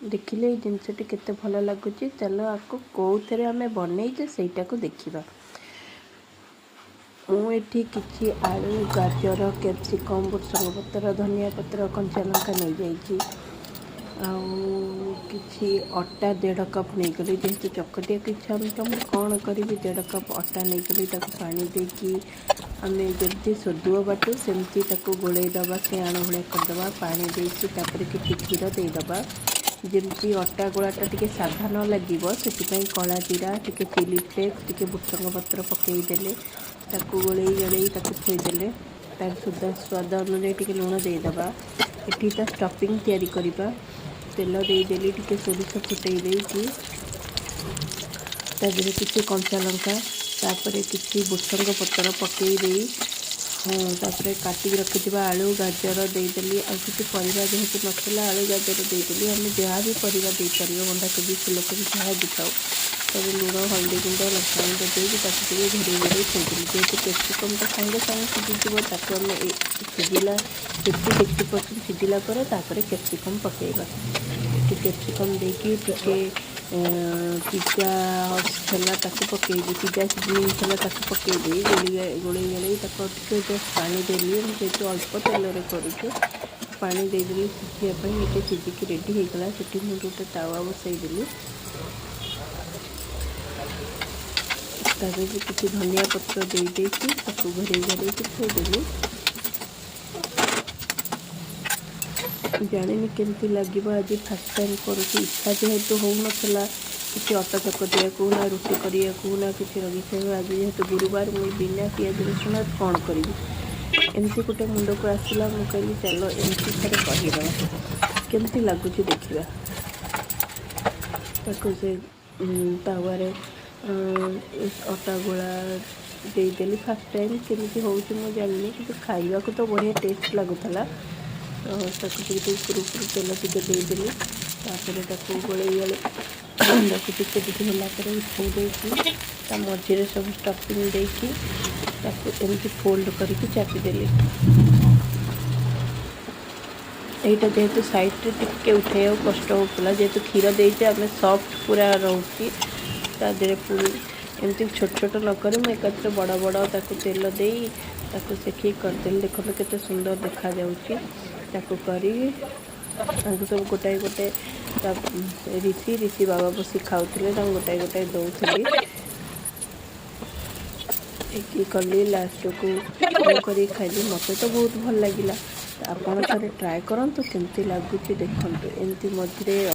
देखिले ये जिनसटी केते भल लगुच। चल आपको कौन आम बनईचे सहीटा को देखा। मुझे किसी आलू गाजर कैप्सिकम भुसंग पत्र धनिया पत्र कंचा लंका नहीं जाइए कि अटा 1.5 कप नहीं गली जेहेतु चकटिया की इच्छा तो मुझे कौन करी 1.5 कप अटा नहीं गली पानी देकी आम जमी सोदुआ बाटू सेमती गोलईदबा से आण भाया करदे पानी देकी कि क्षीर देदबा जमी अटा गोलाटा टी साधा न लगे से कला जीरा टी चिली फ्लेक्स टी भुसंग पत्र पकईदे गोले गड़े थोईदे तार स्वाद अनुजाई लुण देदबा ये स्टफिंग तैयारी करवा तेल देदेली टी सोरिष फुटई देकी तादेह किसी कंचा लंका तापर किसी भुसंग पत्र पकई दे तापर काटिक रखिथा आलू गाजर देदेली आ किसी परिवा जेहेतु नथिला आलू गाजर देदेली आम जहाँ भी परिवा देपर बंधाकोबी फुलकोबी जहाँ भी खाऊ तब लुण हल्दी गुंड लंका गुंड देकी घोड़े घोड़े थोड़ी जेहेतु कैप्सिकम तो सागे सागे सीझीज आम सीझला 50-60% सीझला कैप्सिकम पकेबा कैप्सिकम देकी पिज्जा मसला पकईदे पिज्जा सीजनिंग मसला पकईदे गोले गड़े जस्ट पानी देली जेहतु अल्प तेल करुचे पानी देदेली सीझापी ये सीझिकी रेडी होगा से मुझे गोटे तावा बसईदेली किसी धनिया पत्र दे घरे घरे थोदेली जानी केमती लगे आज फास्ट टाइम करुँच इच्छा जेहेतु हो नाला कि अटा चकटिया को ना रुटी करिया को ना कि लगे खाଇବା आज जेहेतु गुरुवार मुझे बिना पियाज रसुण कौन करी एमती गोटे मुंड को आसला मुझे कहली चलो एमती थे करवा केमती लगुच देखा से तावे अटा गोला देदेली फास्ट टाइम केमती हो जानी कि खावा को तो बढ़िया टेस्ट लगुला ऊपर तेल टे देदेली गोले गले टिके है उठे देकी मझे सब स्टफिंग देकी एमती फोल्ड करके चापीदेली यहाँ जेहेतु साइड टिके उठे कष्ट होता जेहेतु क्षीर देचे आम सॉफ्ट पूरा रोचे तादेह पूरी एमती छोट छोट नक एक बड़ बड़ तेल दे सेक करदेली देखो केते सुंदर देखा जाऊँगी करी सब गोटाए गोटे ऋषि बाबा बसी खाऊे गोटाए गोटाए दौली कली लास्ट को कर खाइली मत तो बहुत भल लगे आपड़ थे ट्राए करूँ केमती लगुच देखते एमती मझे